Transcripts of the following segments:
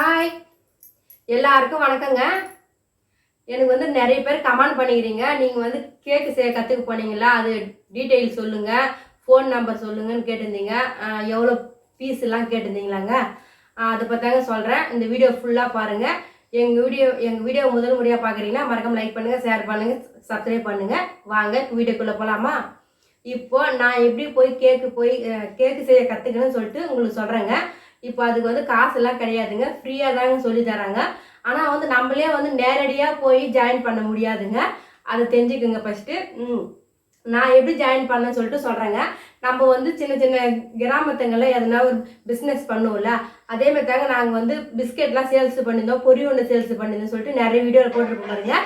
Hi, எல்லாருக்கும் வணக்கங்க. எனக்கு வந்து நிறைய பேர் கமெண்ட் பண்ணிக்கிறீங்க. நீங்கள் வந்து கேக்கு செய்ய கற்றுக்க போனீங்களா, அது டீட்டெயில் சொல்லுங்கள், ஃபோன் நம்பர் சொல்லுங்கன்னு கேட்டிருந்தீங்க. எவ்வளோ ஃபீஸ் எல்லாம் கேட்டிருந்தீங்களாங்க. அதை பற்றி சொல்கிறேன். இந்த வீடியோ ஃபுல்லாக பாருங்கள். எங்கள் வீடியோ முதல் முறையாக பார்க்குறீங்கன்னா மறக்காம லைக் பண்ணுங்கள், ஷேர் பண்ணுங்கள், சப்ஸ்கிரைப் பண்ணுங்கள். வாங்க வீடியோக்குள்ளே போகலாமா. இப்போ நான் எப்படி கேக்கு செய்ய கற்றுக்கணும்னு சொல்லிட்டு உங்களுக்கு சொல்கிறேங்க. இப்போ அதுக்கு வந்து காசெல்லாம் கிடையாதுங்க, ஃப்ரீயாக தாங்க சொல்லி தராங்க. ஆனால் வந்து நம்மளே வந்து நேரடியாக போய் ஜாயின் பண்ண முடியாதுங்க. அதை தெரிஞ்சுக்குங்க ஃபஸ்ட்டு. நான் எப்படி ஜாயின் பண்ணேன்னு சொல்லிட்டு சொல்கிறேங்க. நம்ம வந்து சின்ன சின்ன கிராமத்துங்களில் எதனா ஒரு பிஸ்னஸ் பண்ணுவோம்ல, அதேமாதிரி தாங்க நாங்கள் வந்து பிஸ்கெட்லாம் சேல்ஸ் பண்ணியிருந்தோம், பொரி ஒன்று சேல்ஸ் பண்ணியிருந்தோம் சொல்லிட்டு நிறைய வீடியோவில் போட்டிருப்போம் பாருங்க.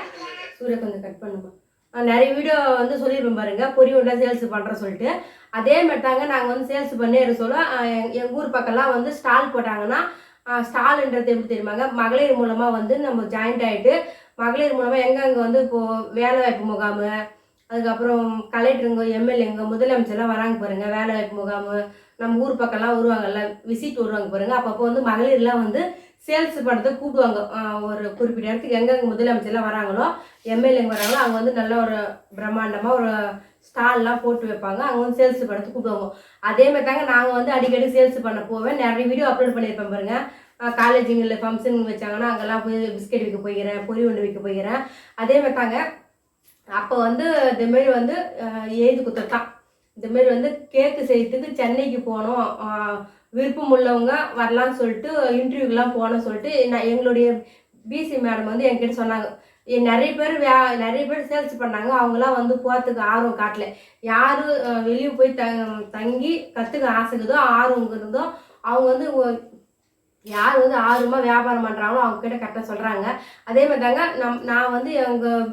சூரிய கொஞ்சம் கட் பண்ணுமா. நிறைய வீடியோ வந்து சொல்லியிருப்போம் பாருங்க, பொரி ஒன்றா சேல்ஸ் பண்ணுறோம் சொல்லிட்டு. அதே மாதிரி தாங்க நாங்கள் வந்து சேல்ஸ் பண்ணி சொல்ல எங்கள் ஊர் பக்கம்லாம் வந்து ஸ்டால் போட்டாங்கன்னா, ஸ்டாலுன்றது எப்படி தெரியுமாங்க, மகளிர் மூலமாக வந்து நம்ம ஜாயிண்ட் ஆகிட்டு மகளிர் மூலமாக எங்கெங்கே வந்து இப்போது வேலைவாய்ப்பு முகாம், அதுக்கப்புறம் கலெக்டருங்க, எம்எல்ஏங்க, முதலமைச்சர்லாம் வராங்க பாருங்க, வேலைவாய்ப்பு முகாம், நம்ம ஊர் பக்கம்லாம் வருவாங்கல்ல, விசிட் வருவாங்க பாருங்க. அப்பப்போ வந்து மகளிர்லாம் வந்து சேல்ஸ் பண்ணுறதுக்கு கூப்பிடுவாங்க. ஒரு குறிப்பிட்ட இடத்துக்கு எங்கெங்கே முதலமைச்சர்லாம் வராங்களோ, எம்எல்ஏங்க வராங்களோ, அங்கே வந்து நல்ல ஒரு பிரம்மாண்டமாக ஒரு ஸ்டால்லாம் போட்டு வைப்பாங்க. அங்கே வந்து சேல்ஸ் பண்ணுறதுக்கு கூப்பிடுவாங்க. அதே மாதிரி தாங்க நாங்கள் வந்து அடிக்கடி சேல்ஸ் பண்ண போவேன். நிறைய வீடியோ அப்லோட் பண்ணியிருப்பேன் பாருங்க. காலேஜுங்களில் ஃபங்க்ஷன் வச்சாங்கன்னா அங்கெல்லாம் போய் பிஸ்கெட் விற்க போய்க்கிறேன், பொரி ஒன்று விற்க போய்க்கிறேன். அதே மாதிரி தாங்க அப்போ வந்து இதுமாரி வந்து எழுதி கொடுத்துட்டான். இதுமாரி வந்து கேக்கு செய்யறதுக்கு சென்னைக்கு போனோம், விருப்பம் உள்ளவங்க வரலான்னு சொல்லிட்டு இன்டர்வியூக்கெலாம் போனோன்னு சொல்லிட்டு எங்களுடைய பிசி மேடம் வந்து என்கிட்ட சொன்னாங்க. நிறைய பேர் சேல்ஸ் பண்ணாங்க. அவங்களாம் வந்து போகிறதுக்கு ஆர்வம் காட்டல. யார் வெளியே போய் தங்கி கற்றுக்க ஆசைக்குதோ ஆர்வங்கிறதோ அவங்க வந்து யார் வந்து ஆர்வமாக வியாபாரம் பண்ணுறாங்களோ அவங்கக்கிட்ட கரெக்டாக சொல்கிறாங்க. அதே மாதிரி தாங்க நான் வந்து எங்கள்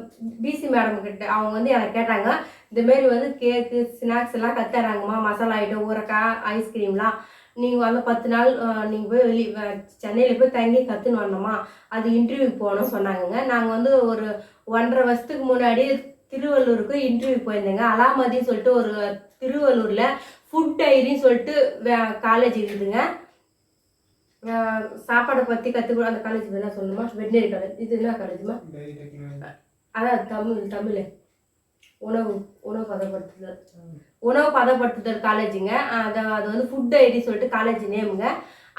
பிசி மேடம் கிட்ட அவங்க வந்து எனக்கு கேட்டாங்க, இந்தமாரி வந்து கேக்கு ஸ்நாக்ஸ் எல்லாம் கற்றுறாங்கம்மா, மசாலா ஐட்டம், ஊறுகாய், ஐஸ்கிரீம்லாம் நீங்கள் வந்து 10 நாள் நீங்கள் போய் சென்னையில் போய் தங்கி கற்றுன்னு வரணுமா, அது இன்டர்வியூக்கு போகணும்னு சொன்னாங்கங்க. நாங்கள் வந்து ஒரு 1.5 வருஷத்துக்கு முன்னாடி திருவள்ளூருக்கு இன்டர்வியூ போயிருந்தேங்க. அலாமதின்னு சொல்லிட்டு ஒரு திருவள்ளூரில் ஃபுட் டைரின்னு சொல்லிட்டு காலேஜ் இருக்குதுங்க. சாப்பாடை பற்றி கற்றுக்கணும். அந்த காலேஜ் என்ன சொல்லணுமா, வெட்டினரி காலேஜ். இது என்ன காலேஜுமா, அதான் தமிழ் உணவு பதப்படுத்துதல் காலேஜுங்க. அது வந்து ஃபுட் ஐடி சொல்லிட்டு காலேஜ் நேமுங்க.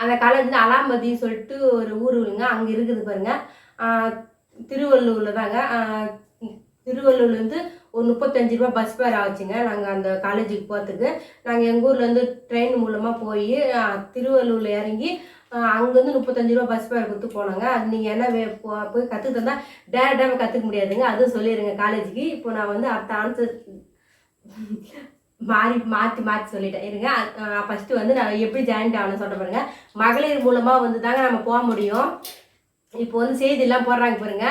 அந்த காலேஜ் வந்து அலாமதின்னு சொல்லிட்டு ஒரு ஊருங்க, அங்கே இருக்குது பாருங்க. திருவள்ளூரில் தாங்க. திருவள்ளூர்லேருந்து ஒரு 35 ரூபா பஸ் ஃபேர் ஆச்சுங்க நாங்கள் அந்த காலேஜுக்கு போகிறதுக்கு. நாங்கள் எங்கள் ஊர்லேருந்து ட்ரெயின் மூலமாக போய் திருவள்ளூரில் இறங்கி அங்கேருந்து 35 ரூபா பஸ் ஃபேர் கொடுத்து போனாங்க. அது நீங்கள் என்ன போய் கற்றுக்கு தந்தால் டேரெக்டாக கற்றுக்க முடியாதுங்க, அதுவும் சொல்லிடுங்க காலேஜுக்கு. இப்போ நான் வந்து அடுத்த ஆன்சர் மாற்றி சொல்லிட்டேன் இருங்க. ஃபஸ்ட்டு வந்து நான் எப்படி ஜாயின்ட் ஆகணும்னு சொல்ல பாருங்க. மகளிர் மூலமாக வந்து தாங்க நம்ம போக முடியும். இப்போ வந்து செய்தியெல்லாம் போடுறாங்க பாருங்க,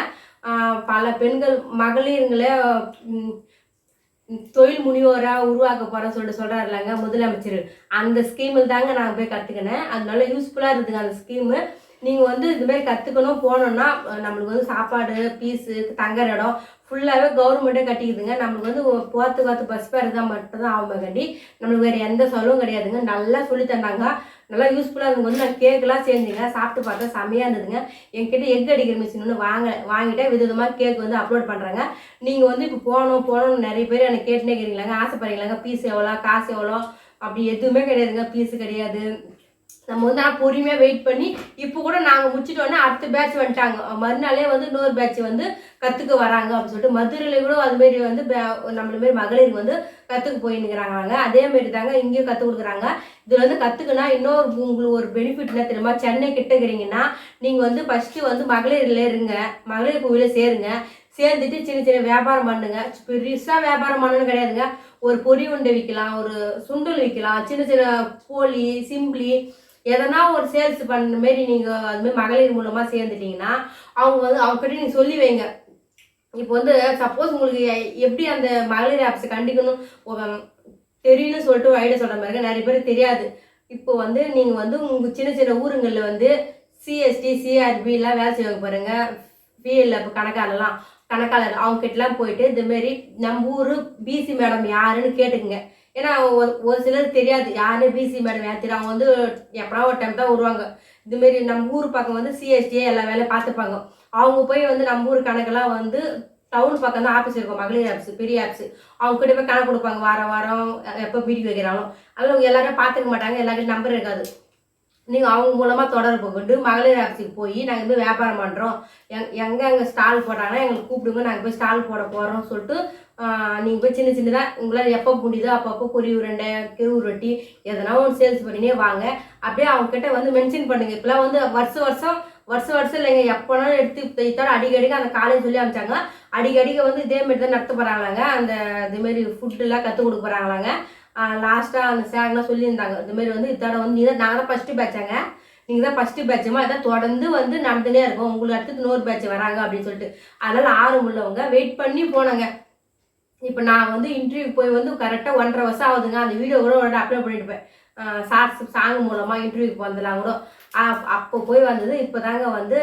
பல பெண்கள் மகளிருங்களே தொழில் முனைவோராக உருவாக்க போகிறேன்னு சொல்லிட்டு சொல்கிறாரு இல்லைங்க முதலமைச்சர். அந்த ஸ்கீமில் தாங்க நான் போய் கற்றுக்கினேன். அதனால யூஸ்ஃபுல்லாக இருக்குதுங்க அந்த ஸ்கீமு. நீங்கள் வந்து இதுமாரி கற்றுக்கணும் போனோன்னா நம்மளுக்கு வந்து சாப்பாடு, ஃபீஸு, தங்குற இடம் ஃபுல்லாகவே கவர்மெண்ட்டே கட்டிக்குதுங்க. நம்மளுக்கு வந்து போகிறதுக்கு பஸ் ஃபேர் தான் மட்டும்தான் ஆகுமாக்காண்டி நம்மளுக்கு வேறு எந்த செலவும் கிடையாதுங்க. நல்லா சொல்லி தந்தாங்க, நல்லா யூஸ்ஃபுல்லாக இருந்தது. வந்து நான் கேக்கெலாம் செஞ்சுங்க, சாப்பிட்டு பார்த்தா செம்மையாக இருந்ததுங்க. என்கிட்ட எக் அடிக்கிற மிஷின் ஒன்று வாங்கிட்டேன். விதவிதமாக கேக் வந்து அப்லோட் பண்ணுறாங்க. நீங்கள் வந்து இப்போ போகணும்னு நிறைய பேர் எனக்கு கேட்டுனே இருக்கிறீங்களாங்க, ஆசைப்படுறீங்களாங்க. ஃபீஸ் எவ்வளோ, காசு எவ்வளோ, அப்படி எதுவுமே கிடையாதுங்க. ஃபீஸு கிடையாது. நம்ம வந்து ஆனால் பொறுமையாக வெயிட் பண்ணி இப்போ கூட நாங்கள் முடிச்சிட்டோன்னா அடுத்த பேட்ச் வந்துட்டாங்க. மறுநாளே வந்து இன்னொரு பேட்ச் வந்து கற்றுக்க வராங்க அப்படின்னு சொல்லிட்டு மதுரையில் கூட அதுமாரி வந்து நம்மளமாரி மகளிர் வந்து கற்றுக்க போயின்னுக்கிறாங்க. அதேமாரி தாங்க இங்கேயும் கற்றுக் கொடுக்குறாங்க. இதில் வந்து கற்றுக்குன்னா இன்னொரு உங்களுக்கு ஒரு பெனிஃபிட் என்ன தெரியுமா, சென்னை கிட்ட இருக்கிறீங்கன்னா நீங்கள் வந்து ஃபஸ்ட்டு வந்து மகளிரில் இருங்க, மகளிர் கோவிலில் சேருங்க. சேர்ந்துட்டு சின்ன சின்ன வியாபாரம் பண்ணுங்க. பெருசாக வியாபாரம் பண்ணணும்னு கிடையாதுங்க. ஒரு பொரி உண்டை விற்கலாம், ஒரு சுண்டல் விற்கலாம், சின்ன சின்ன போலி சிம்பிளி எதனா ஒரு சேல்ஸ் பண்ண மாரி நீங்கள் அதுமாதிரி மகளிர் மூலமாக சேர்ந்துட்டிங்கன்னா அவங்ககிட்ட நீங்கள் சொல்லி வைங்க. இப்போ வந்து சப்போஸ் உங்களுக்கு எப்படி அந்த மகளிர் ஆப்ஸை கண்டிக்கணும் தெரியும்னு சொல்லிட்டு ஒரு ஐடியா சொல்கிற மாதிரி நிறைய பேர் தெரியாது. இப்போ வந்து நீங்கள் வந்து உங்கள் சின்ன சின்ன ஊருங்களில் வந்து சிஎஸ்டி, சிஆர்பிலாம் வேலை செய்வாங்க பாருங்கள், பிஎல்ல இப்போ கணக்காளர் அவங்ககிட்டலாம் போயிட்டு இதுமாரி நம்ம ஊர் பிசி மேடம் யாருன்னு கேட்டுக்குங்க. ஏன்னா ஒரு சிலர் தெரியாது யாருன்னு பிசி மேடம் யார் தெரியும். அவங்க வந்து எப்படா ஒரு டைம் தான் வருவாங்க. இதுமாரி நம்ம ஊர் பக்கம் வந்து சிஎஸ்டியே எல்லா வேலையும் பார்த்துப்பாங்க. அவங்க போய் வந்து நம்ம ஊர் கணக்கெல்லாம் வந்து டவுன் பக்கம் தான் ஆஃபீஸ் இருக்கும், மகளிர் ஆஃபீஸ், பெரிய ஆஃபீஸ். அவங்க கிட்ட போய் கணக்கு கொடுப்பாங்க, வாரம் வாரம் எப்போ மீட்டிங் வைக்கிறாங்களோ. அதில் எல்லாரும் பார்த்துக்க மாட்டாங்க, எல்லாருக்கும் நம்பர் இருக்காது. நீங்கள் அவங்க மூலமாக தொடர்பு கொண்டு மகளிர் ஆஃபீஸுக்கு போய் நாங்கள் வந்து வியாபாரம் பண்ணுறோம், எங்கே ஸ்டால் போட்டாங்கன்னா எங்களுக்கு கூப்பிடுங்க, நாங்கள் போய் ஸ்டால் போட போகிறோம்னு சொல்லிட்டு நீங்கள் போய் சின்ன சின்னதாக உங்களால் எப்போ முடியுதோ அப்பப்போ பொரி உருண்டை, கெவு ரொட்டி எதனா ஒன்று சேல்ஸ் பண்ணினே வாங்க. அப்படியே அவங்கக்கிட்ட வந்து மென்ஷன் பண்ணுங்கள். இப்போலாம் வந்து வருஷம் இல்லைங்க, எப்போனாலும் எடுத்து இத்தோட அடிக்கடிக்கு அந்த காலேஜ் சொல்லி அனுப்பிச்சாங்க. அடிக்கடிக்க வந்து இதேமாரி தான் நடத்த போகிறாங்களாங்க. அந்த இதுமாரி ஃபுட்டுலாம் கற்றுக் கொடுக்க போகிறாங்களாங்க. லாஸ்ட்டாக அந்த சார்லாம் சொல்லியிருந்தாங்க, இதுமாரி வந்து இத்தோட வந்து நாங்கள் தான் ஃபஸ்ட்டு பேட்சாங்க, நீங்கள் தான் ஃபஸ்ட்டு பேட்சுமா, இதான் தொடர்ந்து வந்து நடந்துனே இருக்கும், உங்களுக்கு அடுத்து இன்னொரு பேட்ச் வராங்க அப்படின்னு சொல்லிட்டு. அதனால் ஆர்வம் உள்ளவங்க வெயிட் பண்ணி போனாங்க. இப்போ நான் வந்து இன்டர்வியூ போய் வந்து கரெக்டாக 1.5 வருஷம் ஆகுதுங்க. அந்த வீடியோ கூட அப்லோட் பண்ணிட்டுப்பேன், சாங் மூலமாக இன்டர்வியூக்கு வந்துடலாம் கூட. அப்போ போய் வந்தது. இப்போ தாங்க வந்து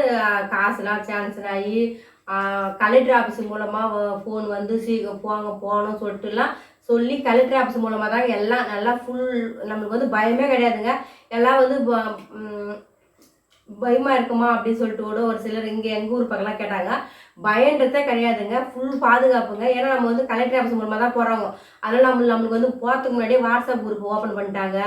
காசுலாம் சான்சர் ஆகி கலெக்டர் ஆஃபீஸ் மூலமாக ஃபோன் வந்து போகணும்னு சொல்லிட்டுலாம் சொல்லி கலெக்டர் ஆஃபீஸ் மூலமாக தாங்க எல்லாம் நல்லா ஃபுல். நம்மளுக்கு வந்து பயமே கிடையாதுங்க. எல்லாம் வந்து பயமாக இருக்குமா அப்படின்னு சொல்லிட்டு கூட ஒரு சிலர் இங்கே எங்கள் ஊர் பக்கம்லாம் கேட்டாங்க. பயன்றதே கிடையாதுங்க, ஃபுல் பாதுகாப்புங்க. ஏன்னா நம்ம வந்து கலெக்டர் ஆஃபீஸ் மூலமாக தான் போகிறோங்க. அதனால் நம்மளுக்கு வந்து போகிறதுக்கு முன்னாடியே வாட்ஸ்அப் குரூப் ஓப்பன் பண்ணிட்டாங்க.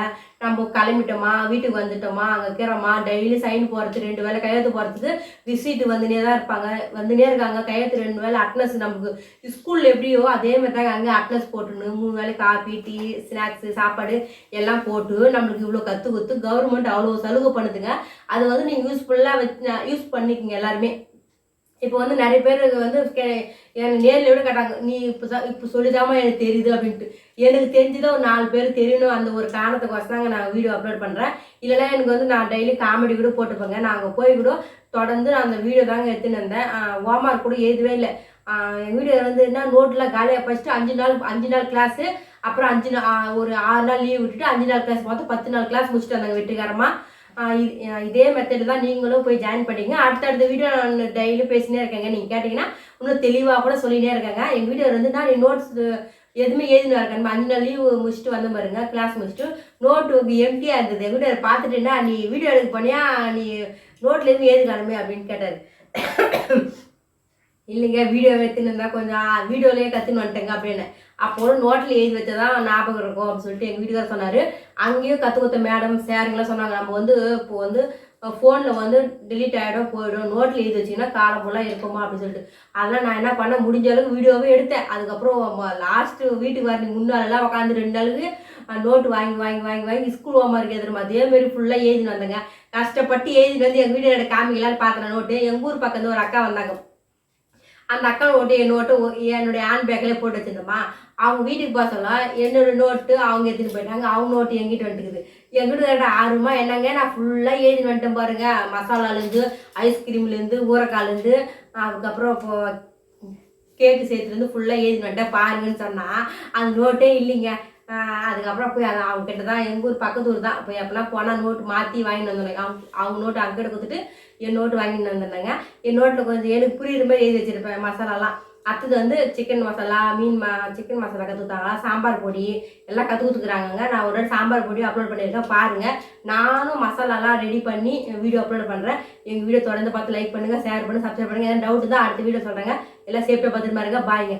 நம்ம கிளம்பிட்டோமா, வீட்டுக்கு வந்துட்டோமா, அங்கே இருக்கிறோமா, டெய்லி சைன் போகிறதுக்கு 2 வேளை கையெழுத்து போகிறதுக்கு விசிட்டு வந்துனே தான் இருப்பாங்க, வந்துனே இருக்காங்க. கையெழுத்து 2 வேளை அட்னஸ் நமக்கு ஸ்கூலில் எப்படியோ அதே மாதிரி தாங்க அங்கே அட்னஸ் போட்டுன்னு 3 வேளை காஃபி, டீ, ஸ்நாக்ஸு, சாப்பாடு எல்லாம் போட்டு நம்மளுக்கு இவ்வளோ கற்று கொடுத்து கவர்மெண்ட் அவ்வளோ சலுகை பண்ணுதுங்க. அது வந்து நீங்கள் யூஸ்ஃபுல்லாக யூஸ் பண்ணிக்கோங்க எல்லாருமே. இப்போ வந்து நிறைய பேருக்கு வந்து எனக்கு நேரில் விட கேட்டாங்க, நீ இப்போ சொல்லிதாமா எனக்கு தெரியுது அப்படின்ட்டு. எனக்கு தெரிஞ்சுதான் ஒரு 4 பேர் தெரியணும், அந்த ஒரு காரணத்துக்கோசதாங்க நான் வீடியோ அப்லோட் பண்ணுறேன். இல்லைன்னா எனக்கு வந்து நான் டெய்லி காமெடி கூட போட்டுப்பேங்க. நான் அங்கே போய் கூட தொடர்ந்து நான் அந்த வீடியோ தாங்க எடுத்துன்னு இருந்தேன். ஹோம்ஒர்க் கூட எழுதவே இல்லை. எங்கள் வீடியோ வந்து என்ன நோட்டில் காலியாக ஃபஸ்ட்டு 5 நாள் கிளாஸு, அப்புறம் ஒரு 6 நாள் லீவ் விட்டுட்டு 5 நாள் கிளாஸ் மொத்தம் 10 நாள் கிளாஸ் முடிச்சுட்டு வந்தாங்க வெற்றிகரமாக. இதே மெத்தட் தான் நீங்களும் போய் ஜாயின் பண்ணிங்க. அடுத்தடுத்த வீடியோ நான் டெய்லி பேசினே இருக்கேங்க. நீங்கள் கேட்டிங்கன்னா இன்னும் தெளிவாக கூட சொல்லினே இருக்கேங்க. எங்கள் வீடியோ வந்து நான் நோட்ஸ் எதுவுமே எழுதினு இருக்கேன். 5 நாள் லீவு முடிச்சுட்டு வந்த பாருங்க, கிளாஸ் முடிச்சுட்டு நோட்டு எம்டியாக இருந்தது. எங்கள் வீடியோ பார்த்துட்டேன்னா நீ வீடியோ எடுக்க போனியா, நீ நோட்டில் எதுவும் எழுதிக்கலாமே அப்படின்னு கேட்டார். இல்லைங்க, வீடியோ எடுத்துன்னு இருந்தால் கொஞ்சம் வீடியோலேயே கற்றுன்னு வந்துட்டேங்க அப்படின்னு. அப்போ நோட்டில் எழுதி வச்சதான் ஞாபகம் இருக்கும் அப்படின்னு சொல்லிட்டு எங்கள் வீட்டுக்காரர் சொன்னார். அங்கேயும் கற்றுக் கொடுத்த மேடம் சாருங்களாம் சொன்னாங்க, நம்ம வந்து இப்போ வந்து ஃபோனில் வந்து டெலீட் ஆகிடும் போயிடும், நோட்டில் எழுதி வச்சிங்கன்னா காலம் ஃபுல்லாக இருக்குமா அப்படின்னு சொல்லிட்டு. அதெல்லாம் நான் என்ன பண்ணேன், முடிஞ்ச அளவுக்கு வீடியோவே எடுத்தேன். அதுக்கப்புறம் லாஸ்ட்டு வீட்டுக்கு வரதுக்கு முன்னாலெல்லாம் உட்காந்து 2 நாளுக்கு நோட்டு வாங்கி ஸ்கூல் ஹோம்ஒர்க் எழுதுறோம். அதேமாரி ஃபுல்லாக எழுதின்னு வந்தேங்க. கஷ்டப்பட்டு எழுதிட்டு வந்து எங்கள் வீடியோட காமிக்கலான்னு பார்க்குறேன் நோட்டு. எங்கள் ஊர் பக்கம் ஒரு அக்கா வந்தாங்க. அந்த அக்கா நோட்டு என் நோட்டு என்னுடைய ஹேண்ட் பேக்கில் போட்டு வச்சுருந்தோமா. அவங்க வீட்டுக்கு போக சொல்ல என்னோட நோட்டு அவங்க எடுத்துகிட்டு போயிட்டாங்க. அவங்க நோட்டு எங்கிட்ட வந்துட்டுக்குது. எங்கிட்ட கேட்ட ஆர்வமா என்னங்க நான் ஃபுல்லாக எழுதி வந்துட்டேன் பாருங்க. மசாலாலேருந்து, ஐஸ்கிரீம்லேருந்து, ஊரக்காலேருந்து, அதுக்கப்புறம் இப்போ கேக்கு சேர்த்துலேருந்து ஃபுல்லாக எழுதி வந்துட்டேன் பாருங்கன்னு சொன்னால் அந்த நோட்டே இல்லைங்க. அதுக்கப்புறம் போய் அதை அவங்க கிட்ட தான், எங்கள் ஊர் பக்கத்து ஊர் தான், போய் அப்போலாம் போனால் நோட்டு மாற்றி வாங்கிட்டு வந்துடுங்க. அவங்க நோட்டு அங்கிட்ட கொடுத்துட்டு என் நோட்டு வாங்கிட்டு வந்துருந்தாங்க. என் நோட்டில் கொஞ்சம் எனக்கு புரியுற மாதிரி எழுதி வச்சுருப்பேன் மசாலாலாம். அடுத்தது வந்து சிக்கன் மசாலா, சிக்கன் மசாலா கற்றுத்தாங்களா, சாம்பார் பொடி எல்லாம் கற்று கொடுத்துக்குறாங்கங்க. நான் ஒரு சாம்பார் பொடி அப்லோட் பண்ணியிருக்கேன் பாருங்கள். நானும் மசாலாலாம் ரெடி பண்ணி வீடியோ அப்லோட் பண்ணுறேன். எங்கள் வீடியோ தொடர்ந்து பார்த்து லைக் பண்ணுங்கள், ஷேர் பண்ணுங்கள், சப்ஸ்கிரைப் பண்ணுங்கள். எதாவது டவுட்டு தான் அடுத்த வீடியோ சொல்கிறேங்க. எல்லாம் சேஃப்டாக பார்த்துட்டு பாருங்க. பாய்ங்க.